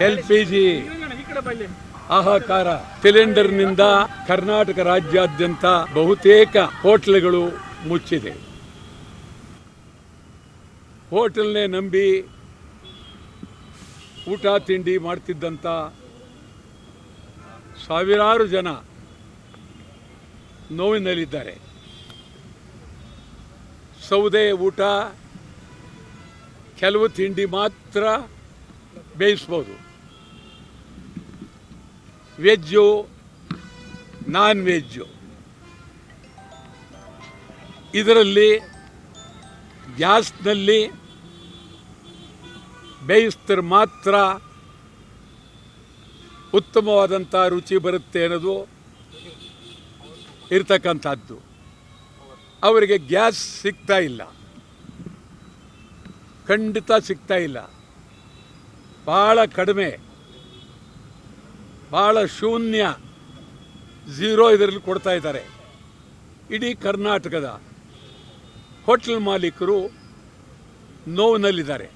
LPG ಆಹಾಕಾರ ಸಿಲಿಂಡರ್ನಿಂದ Karnataka ರಾಜ್ಯಾದ್ಯಂತ ಬಹುತೇಕ ಹೋಟೆಲ್ಗಳು ಮುಚ್ಚಿದೆ. ಹೋಟೆಲ್ನೇ ನಂಬಿ ಊಟ ತಿಂಡಿ ಮಾಡ್ತಿದ್ದಂಥ ಸಾವಿರಾರು ಜನ ನೋವಿನಲ್ಲಿದ್ದಾರೆ. ಸೌದೆ ಊಟ, ಕೆಲವು ತಿಂಡಿ ಮಾತ್ರ ಬೇಯಿಸ್ಬೋದು. ವೆಜ್ಜು, ನಾನ್ ವೆಜ್ಜು, ಇದರಲ್ಲಿ ಗ್ಯಾಸ್ನಲ್ಲಿ ಬೇಯಿಸಿದ್ರೆ ಮಾತ್ರ ಉತ್ತಮವಾದಂಥ ರುಚಿ ಬರುತ್ತೆ ಅನ್ನೋದು ಇರ್ತಕ್ಕಂಥದ್ದು. ಅವರಿಗೆ ಗ್ಯಾಸ್ ಸಿಗ್ತಾ ಇಲ್ಲ, ಖಂಡಿತ ಸಿಗ್ತಾ ಇಲ್ಲ. ಭಾಳ ಕಡಿಮೆ, ಭಾಳ ಶೂನ್ಯ, ಝೀರೋ ಇದರಲ್ಲಿ ಕೊಡ್ತಾ ಇದ್ದಾರೆ. ಇಡೀ ಕರ್ನಾಟಕದ ಹೋಟೆಲ್ ಮಾಲೀಕರು ನೋವಿನಲ್ಲಿದ್ದಾರೆ.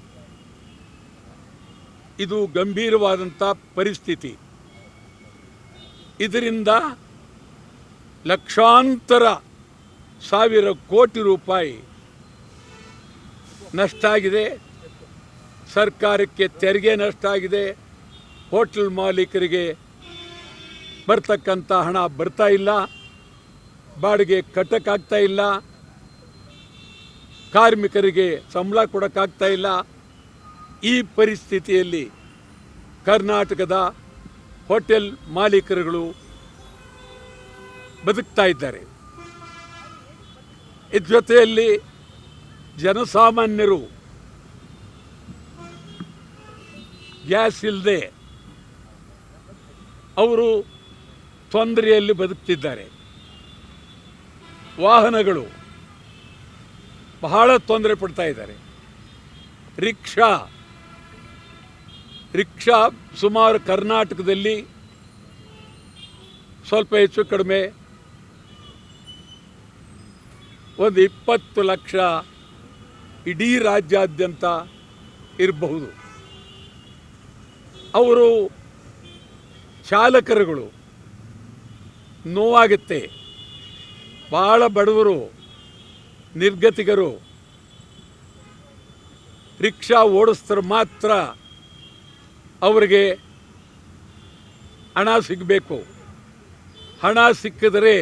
ಇದು ಗಂಭೀರವಾದಂಥ ಪರಿಸ್ಥಿತಿ. ಇದರಿಂದ ಲಕ್ಷಾಂತರ ಸಾವಿರ ಕೋಟಿ ರೂಪಾಯಿ ನಷ್ಟ ಆಗಿದೆ. ಸರ್ಕಾರಕ್ಕೆ ತೆರಿಗೆ ನಷ್ಟ ಆಗಿದೆ. ಹೋಟೆಲ್ ಮಾಲೀಕರಿಗೆ ಬರ್ತಕ್ಕಂಥ ಹಣ ಬರ್ತಾ ಇಲ್ಲ, ಬಾಡಿಗೆ ಕಟ್ಟಕ್ಕಾಗ್ತಾ ಇಲ್ಲ, ಕಾರ್ಮಿಕರಿಗೆ ಸಂಬಳ ಕೊಡೋಕ್ಕಾಗ್ತಾ ಇಲ್ಲ. ಈ ಪರಿಸ್ಥಿತಿಯಲ್ಲಿ ಕರ್ನಾಟಕದ ಹೋಟೆಲ್ ಮಾಲೀಕರುಗಳು ಬದುಕ್ತಾ ಇದ್ದಾರೆ. ಇದ್ರ ಜೊತೆಯಲ್ಲಿ ಜನಸಾಮಾನ್ಯರು ಗ್ಯಾಸ್ ಇಲ್ಲದೆ ಅವರು ತೊಂದರೆಯಲ್ಲಿ ಬದುಕ್ತಿದ್ದಾರೆ. ವಾಹನಗಳು ಬಹಳ ತೊಂದರೆ ಪಡ್ತಾ ಇದ್ದಾರೆ. ರಿಕ್ಷಾ ಸುಮಾರು ಕರ್ನಾಟಕದಲ್ಲಿ ಸ್ವಲ್ಪ ಹೆಚ್ಚು ಕಡಿಮೆ ಒಂದು 20 ಲಕ್ಷ ಇಡೀ ರಾಜ್ಯಾದ್ಯಂತ ಇರಬಹುದು. ಅವರು ಚಾಲಕರುಗಳು ನೋವಾಗುತ್ತೆ. ಭಾಳ ಬಡವರು, ನಿರ್ಗತಿಕರು ರಿಕ್ಷಾ ಓಡಿಸಿದ್ರೆ ಮಾತ್ರ ಅವರಿಗೆ ಹಣ ಸಿಗಬೇಕು. ಹಣ ಸಿಕ್ಕಿದರೆ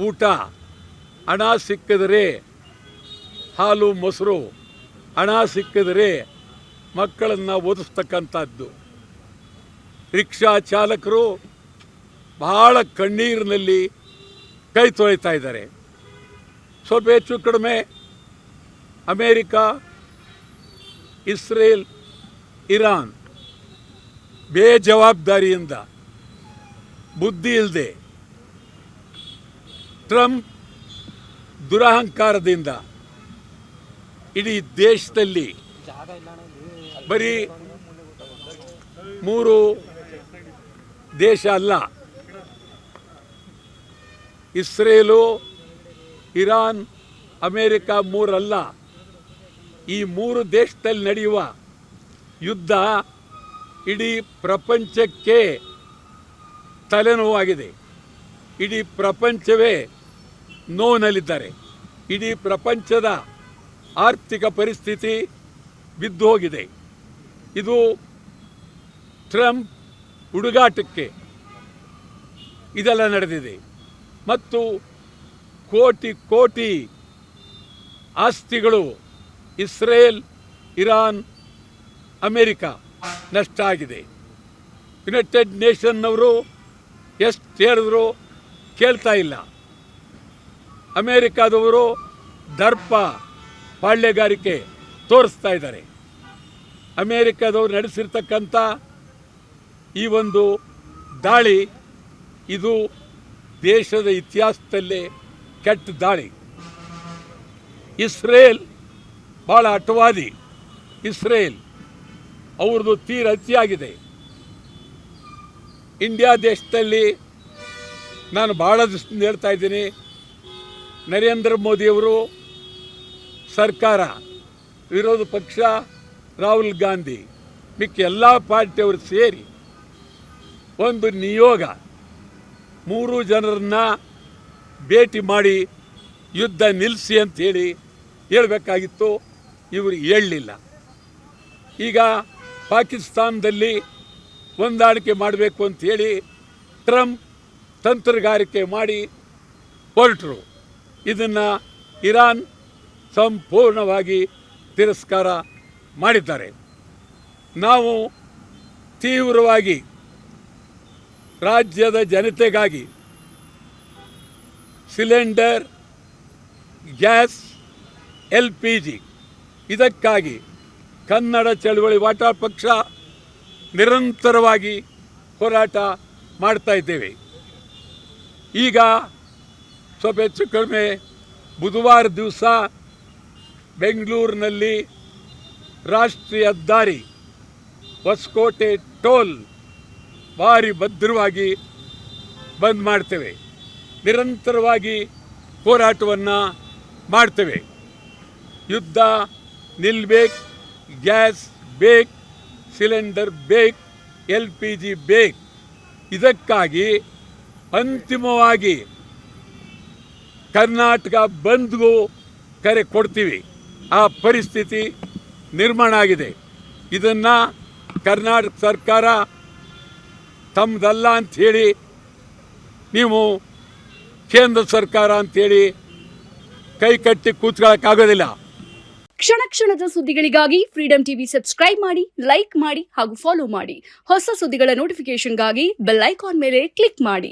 ಊಟ, ಹಣ ಸಿಕ್ಕಿದರೆ ಹಾಲು ಮೊಸರು, ಹಣ ಸಿಕ್ಕಿದರೆ ಮಕ್ಕಳನ್ನು ಓದಿಸ್ತಕ್ಕಂಥದ್ದು. ರಿಕ್ಷಾ ಚಾಲಕರು ಬಹಳ ಕಣ್ಣೀರಿನಲ್ಲಿ ಕೈ ತೊಳಿತಾ ಇದ್ದಾರೆ. ಸ್ವಲ್ಪ ಹೆಚ್ಚು ಕಡಿಮೆ ಅಮೇರಿಕಾ, ಇಸ್ರೇಲ್, ಇರಾನ್ ಬೇಜವಾಬ್ದಾರಿಯಿಂದ, ಬುದ್ಧಿ ಇಲ್ಲದೆ, ಟ್ರಂಪ್ ದುರಹಂಕಾರದಿಂದ ಇಡೀ ದೇಶದಲ್ಲಿ ಬರೀ 3 ದೇಶ ಅಲ್ಲ, ಇಸ್ರೇಲು, ಇರಾನ್, ಅಮೇರಿಕಾ 3 ಅಲ್ಲ, ಈ 3 ದೇಶದಲ್ಲಿ ನಡೆಯುವ ಯುದ್ಧ ಇಡೀ ಪ್ರಪಂಚಕ್ಕೆ ತಲೆನೋವಾಗಿದೆ. ಇಡೀ ಪ್ರಪಂಚವೇ ನೋವಿನಲ್ಲಿದ್ದಾರೆ. ಇಡೀ ಪ್ರಪಂಚದ ಆರ್ಥಿಕ ಪರಿಸ್ಥಿತಿ ಬಿದ್ದು ಹೋಗಿದೆ. ಇದು ಟ್ರಂಪ್ ಹುಡುಗಾಟಕ್ಕೆ ಇದೆಲ್ಲ ನಡೆದಿದೆ. ಮತ್ತು ಕೋಟಿ ಕೋಟಿ ಆಸ್ತಿಗಳು ಇಸ್ರೇಲ್, ಇರಾನ್, ಅಮೇರಿಕಾ ನಷ್ಟ ಆಗಿದೆ. ಯುನೈಟೆಡ್ ನೇಷನ್ನವರು ಎಷ್ಟು ಹೇಳಿದ್ರು ಕೇಳ್ತಾ ಇಲ್ಲ. ಅಮೇರಿಕಾದವರು ದರ್ಪ ಪಾಳ್ಯಗಾರಿಕೆ ತೋರಿಸ್ತಾ ಇದ್ದಾರೆ. ಅಮೇರಿಕಾದವರು ನಡೆಸಿರ್ತಕ್ಕಂಥ ಈ ಒಂದು ದಾಳಿ ಇದು ದೇಶದ ಇತಿಹಾಸದಲ್ಲೇ ಕೆಟ್ಟ ದಾಳಿ. ಇಸ್ರೇಲ್ ಭಾಳ ಅಟವಾದಿ. ಇಸ್ರೇಲ್ ಅವ್ರದ್ದು ತೀರ ಅತಿಯಾಗಿದೆ. ಇಂಡಿಯಾ ದೇಶದಲ್ಲಿ ನಾನು ಭಾಳ ದಿವಸದಿಂದ ಹೇಳ್ತಾ ಇದ್ದೀನಿ, ನರೇಂದ್ರ ಮೋದಿಯವರು ಸರ್ಕಾರ, ವಿರೋಧ ಪಕ್ಷ ರಾಹುಲ್ ಗಾಂಧಿ ಮಿಕ್ಕ ಎಲ್ಲ ಪಾರ್ಟಿಯವರು ಸೇರಿ ಒಂದು ನಿಯೋಗ 3 ಜನರನ್ನ ಭೇಟಿ ಮಾಡಿ ಯುದ್ಧ ನಿಲ್ಲಿಸಿ ಅಂಥೇಳಿ ಹೇಳಬೇಕಾಗಿತ್ತು. ಇವರು ಹೇಳಲಿಲ್ಲ. ಈಗ ಪಾಕಿಸ್ತಾನದಲ್ಲಿ ಹೊಂದಾಣಿಕೆ ಮಾಡಬೇಕು ಅಂಥೇಳಿ ಟ್ರಂಪ್ ತಂತ್ರಗಾರಿಕೆ ಮಾಡಿ ಹೊರಟರು. ಇದನ್ನು ಇರಾನ್ ಸಂಪೂರ್ಣವಾಗಿ ತಿರಸ್ಕಾರ ಮಾಡಿದ್ದಾರೆ. ನಾವು ತೀವ್ರವಾಗಿ ರಾಜ್ಯದ ಜನತೆಗಾಗಿ ಸಿಲಿಂಡರ್, ಗ್ಯಾಸ್, LPG ಇದಕ್ಕಾಗಿ ಕನ್ನಡ ಚಳವಳಿ ವಾಟಾಳ್ ಪಕ್ಷ ನಿರಂತರವಾಗಿ ಹೋರಾಟ ಮಾಡ್ತಾ ಇದ್ದೇವೆ. ಈಗ ಸ್ವಲ್ಪ ಹೆಚ್ಚು ಕಡಿಮೆ ಬುಧವಾರ ದಿವಸ ಬೆಂಗಳೂರಿನಲ್ಲಿ ರಾಷ್ಟ್ರೀಯ ಹೆದ್ದಾರಿ ಹೊಸಕೋಟೆ ಟೋಲ್ ಭಾರಿ ಭದ್ರವಾಗಿ ಬಂದ್ ಮಾಡ್ತೇವೆ. ನಿರಂತರವಾಗಿ ಹೋರಾಟವನ್ನು ಮಾಡ್ತೇವೆ. ಯುದ್ಧ ನಿಲ್ಲಬೇಕು, ಗ್ಯಾಸ್ ಬೇಕು, ಸಿಲಿಂಡರ್ ಬೇಕು, LPG ಬೇಕು. ಇದಕ್ಕಾಗಿ ಅಂತಿಮವಾಗಿ ಕರ್ನಾಟಕ ಬಂದ್ಗೂ ಕರೆ ಕೊಡ್ತೀವಿ. ಆ ಪರಿಸ್ಥಿತಿ ನಿರ್ಮಾಣ ಆಗಿದೆ. ಇದನ್ನು ಕರ್ನಾಟಕ ಸರ್ಕಾರ ತಮ್ಮದಲ್ಲ ಅಂಥೇಳಿ, ನೀವು ಕೇಂದ್ರ ಸರ್ಕಾರ ಅಂಥೇಳಿ ಕೈ ಕಟ್ಟಿ ಕೂತ್ಕೊಳ್ಳೋಕ್ಕಾಗೋದಿಲ್ಲ. ಕ್ಷಣ ಕ್ಷಣದ ಸುದ್ದಿಗಳಿಗಾಗಿ ಫ್ರೀಡಂ ಟಿವಿ ಸಬ್ಸ್ಕ್ರೈಬ್ ಮಾಡಿ, ಲೈಕ್ ಮಾಡಿ ಹಾಗೂ ಫಾಲೋ ಮಾಡಿ. ಹೊಸ ಸುದ್ದಿಗಳ ನೋಟಿಫಿಕೇಶನ್ಗಾಗಿ ಬೆಲ್ ಐಕಾನ್ ಮೇಲೆ ಕ್ಲಿಕ್ ಮಾಡಿ.